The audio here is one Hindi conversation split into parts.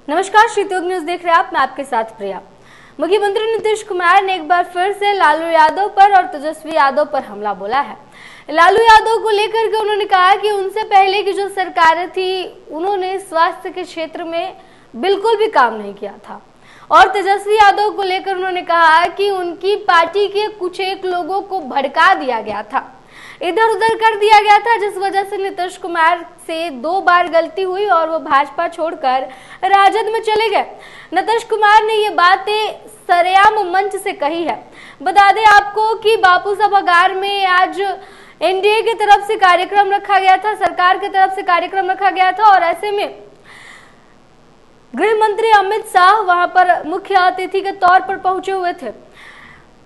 नमस्कार, श्रीतोग न्यूज देख रहे हैं आप। मैं आपके साथ प्रिया। मुख्यमंत्री नीतीश कुमार ने एक बार फिर से लालू यादव पर और तेजस्वी यादव पर हमला बोला है। लालू यादव को लेकर के उन्होंने कहा कि उनसे पहले की जो सरकारें थी उन्होंने स्वास्थ्य के क्षेत्र में बिल्कुल भी काम नहीं किया था, और तेजस्वी यादव को लेकर उन्होंने कहा कि उनकी पार्टी के कुछ एक लोगों को भड़का दिया गया था, इधर उधर कर दिया गया था, जिस वजह से नीतीश कुमार से 2 बार गलती हुई और वो भाजपा छोड़कर राजद में चले गए। नीतीश कुमार ने ये बातें सरेआम मंच से कही है। बता दें आपको कि बापू सभागार में आज एनडीए की तरफ से कार्यक्रम रखा गया था, सरकार की तरफ से कार्यक्रम रखा गया था, और ऐसे में गृह मंत्री अमित शाह वहां पर मुख्य अतिथि के तौर पर पहुंचे हुए थे।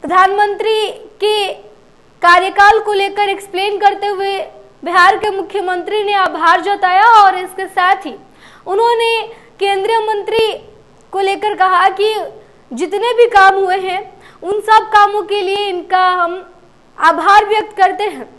प्रधानमंत्री के कार्यकाल को लेकर एक्सप्लेन करते हुए बिहार के मुख्यमंत्री ने आभार जताया, और इसके साथ ही उन्होंने केंद्रीय मंत्री को लेकर कहा कि जितने भी काम हुए हैं उन सब कामों के लिए इनका हम आभार व्यक्त करते हैं।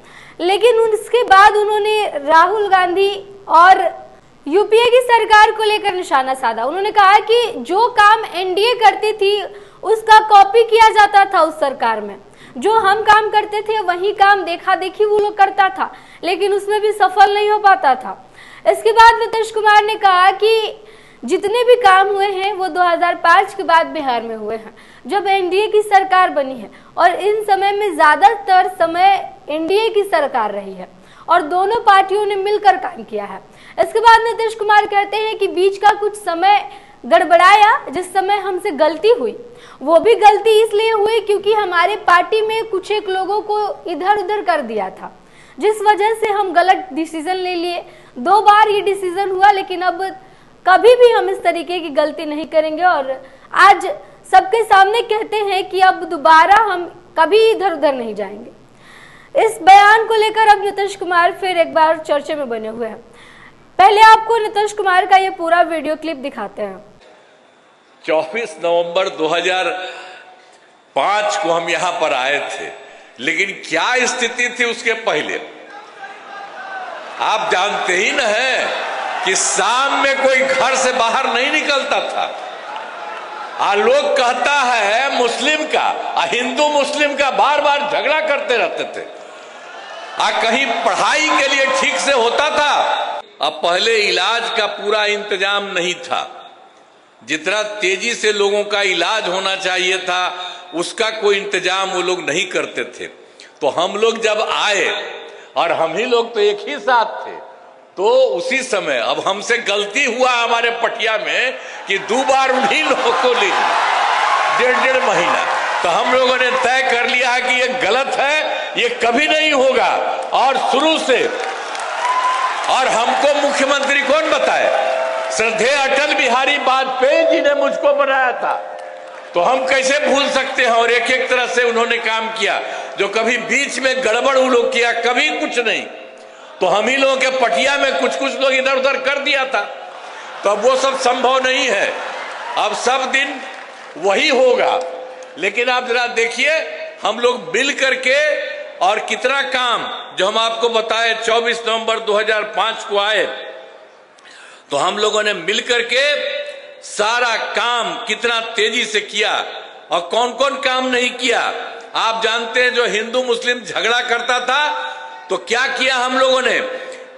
लेकिन उसके बाद उन्होंने राहुल गांधी और यूपीए की सरकार को लेकर निशाना साधा। उन्होंने कहा कि जो काम एनडीए करती थी उसका कॉपी किया जाता था उस सरकार में, जो हम काम करते थे वही काम देखा देखी वो लोग करता था, लेकिन उसमें भी सफल नहीं हो पाता था। इसके बाद नीतीश कुमार ने कहा कि जितने भी काम हुए हैं वो 2005 के बाद बिहार में हुए हैं, जब एनडीए की सरकार बनी है, और इन समय में ज्यादातर समय एनडीए की सरकार रही है और दोनों पार्टियों ने मिलकर काम किया है। इसके बाद नीतीश कुमार कहते हैं कि बीच का कुछ समय गड़बड़ाया, जिस समय हमसे गलती हुई वो भी गलती इसलिए हुई क्योंकि हमारे पार्टी में कुछ एक लोगों को इधर उधर कर दिया था, जिस वजह से हम गलत डिसीजन ले लिए। 2 बार ये डिसीजन हुआ, लेकिन अब कभी भी हम इस तरीके की गलती नहीं करेंगे, और आज सबके सामने कहते हैं कि अब दोबारा हम कभी इधर उधर नहीं जाएंगे। इस बयान को लेकर अब नीतीश कुमार फिर एक बार चर्चे में बने हुए हैं। पहले आपको नीतीश कुमार का ये पूरा वीडियो क्लिप दिखाते हैं। 24 नवंबर 2005 को हम यहां पर आए थे, लेकिन क्या स्थिति थी उसके पहले आप जानते ही न है कि शाम में कोई घर से बाहर नहीं निकलता था। लोग कहता है मुस्लिम का हिंदू मुस्लिम का बार बार झगड़ा करते रहते थे। कहीं पढ़ाई के लिए ठीक से होता था। अब पहले इलाज का पूरा इंतजाम नहीं था, जितना तेजी से लोगों का इलाज होना चाहिए था उसका कोई इंतजाम वो लोग नहीं करते थे। तो हम लोग जब आए, और हम ही लोग तो एक ही साथ थे, तो उसी समय अब हमसे गलती हुआ हमारे पटिया में कि 2 बार उन्हीं लोगों को ले लिया 1.5 महीना। तो हम लोगों ने तय कर लिया कि ये गलत है, ये कभी नहीं होगा, और शुरू से। और हमको मुख्यमंत्री कौन बताए? श्रद्धेय अटल बिहारी वाजपेयी जी ने मुझको बनाया था, तो हम कैसे भूल सकते हैं। और एक एक तरह से उन्होंने काम किया, जो कभी बीच में गड़बड़ वो लोग किया, कभी कुछ नहीं। तो हम ही लोगों के पटिया में कुछ कुछ लोग इधर उधर कर दिया था, तो अब वो सब संभव नहीं है। अब सब दिन वही होगा। लेकिन आप जरा देखिए, हम लोग मिल करके, और कितना काम जो हम आपको बताए 24 नवंबर 2005 को आए, तो हम लोगों ने मिलकर के सारा काम कितना तेजी से किया, और कौन कौन काम नहीं किया आप जानते हैं। जो हिंदू मुस्लिम झगड़ा करता था तो क्या किया हम लोगों ने?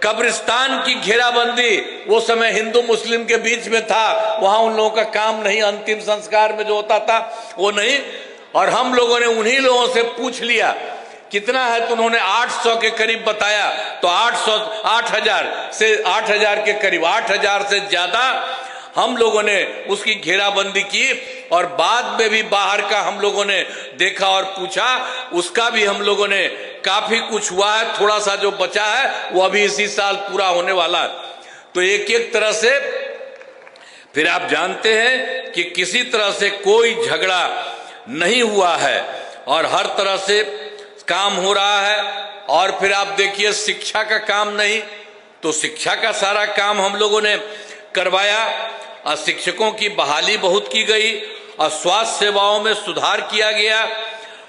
कब्रिस्तान की घेराबंदी, वो समय हिंदू मुस्लिम के बीच में था, वहां उन लोगों का काम नहीं, अंतिम संस्कार में जो होता था वो नहीं। और हम लोगों ने उन्हीं लोगों से पूछ लिया कितना है, तो उन्होंने 800 के करीब बताया। तो 8,000 के करीब, 8,000 से ज्यादा हम लोगों ने उसकी घेराबंदी की। और बाद में भी बाहर का हम लोगों ने देखा और पूछा, उसका भी हम लोगों ने काफी कुछ हुआ है। थोड़ा सा जो बचा है वो अभी इसी साल पूरा होने वाला है। तो एक एक तरह से फिर आप जानते हैं कि किसी तरह से कोई झगड़ा नहीं हुआ है, और हर तरह से काम हो रहा है। और फिर आप देखिए, शिक्षा का काम नहीं, तो शिक्षा का सारा काम हम लोगों ने करवाया, और शिक्षकों की बहाली बहुत की गई, और स्वास्थ्य सेवाओं में सुधार किया गया,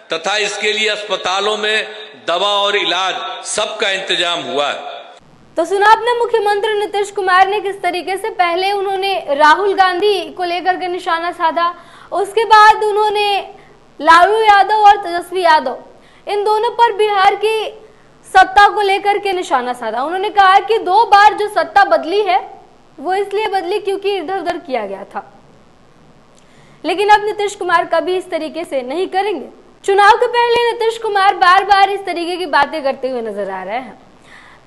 तथा इसके लिए अस्पतालों में दवा और इलाज सबका इंतजाम हुआ है। तो सुना आपने मुख्यमंत्री नीतीश कुमार ने किस तरीके से पहले उन्होंने राहुल गांधी को लेकर के निशाना साधा, उसके बाद उन्होंने लालू यादव और तेजस्वी यादव इन दोनों पर बिहार की सत्ता को लेकर के निशाना साधा। उन्होंने कहा कि 2 बार जो सत्ता बदली है वो इसलिए बदली क्योंकि इधर उधर किया गया था, लेकिन अब नीतीश कुमार कभी इस तरीके से नहीं करेंगे। चुनाव के पहले नीतीश कुमार बार बार इस तरीके की बातें करते हुए नजर आ रहे हैं,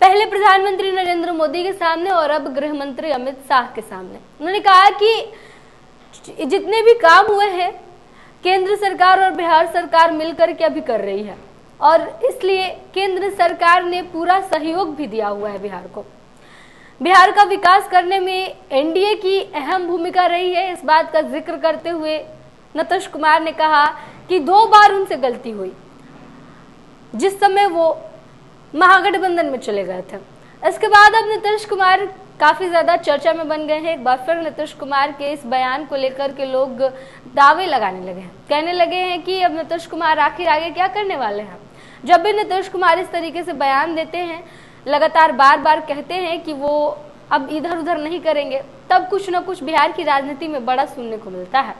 पहले प्रधानमंत्री नरेंद्र मोदी के सामने और अब गृह मंत्री अमित शाह के सामने। उन्होंने कहा कि जितने भी काम हुए हैं केंद्र सरकार और बिहार सरकार मिलकर के अभी कर रही है और इसलिए केंद्र सरकार ने पूरा सहयोग भी दिया हुआ है बिहार को। बिहार का विकास करने में एनडीए की अहम भूमिका रही है। इस बात का जिक्र करते हुए नीतीश कुमार ने कहा कि 2 बार उनसे गलती हुई जिस समय वो महागठबंधन में चले गए थे। इसके बाद अब नीतीश कुमार काफी ज्यादा चर्चा में बन गए हैं। एक बार फिर नीतीश कुमार के इस बयान को लेकर के लोग दावे लगाने लगे हैं, कहने लगे हैं कि अब नीतीश कुमार आखिर आगे क्या करने वाले हैं। जब भी नीतीश कुमार इस तरीके से बयान देते हैं, लगातार बार बार कहते हैं कि वो अब इधर उधर नहीं करेंगे, तब कुछ न कुछ बिहार की राजनीति में बड़ा सुनने को मिलता है।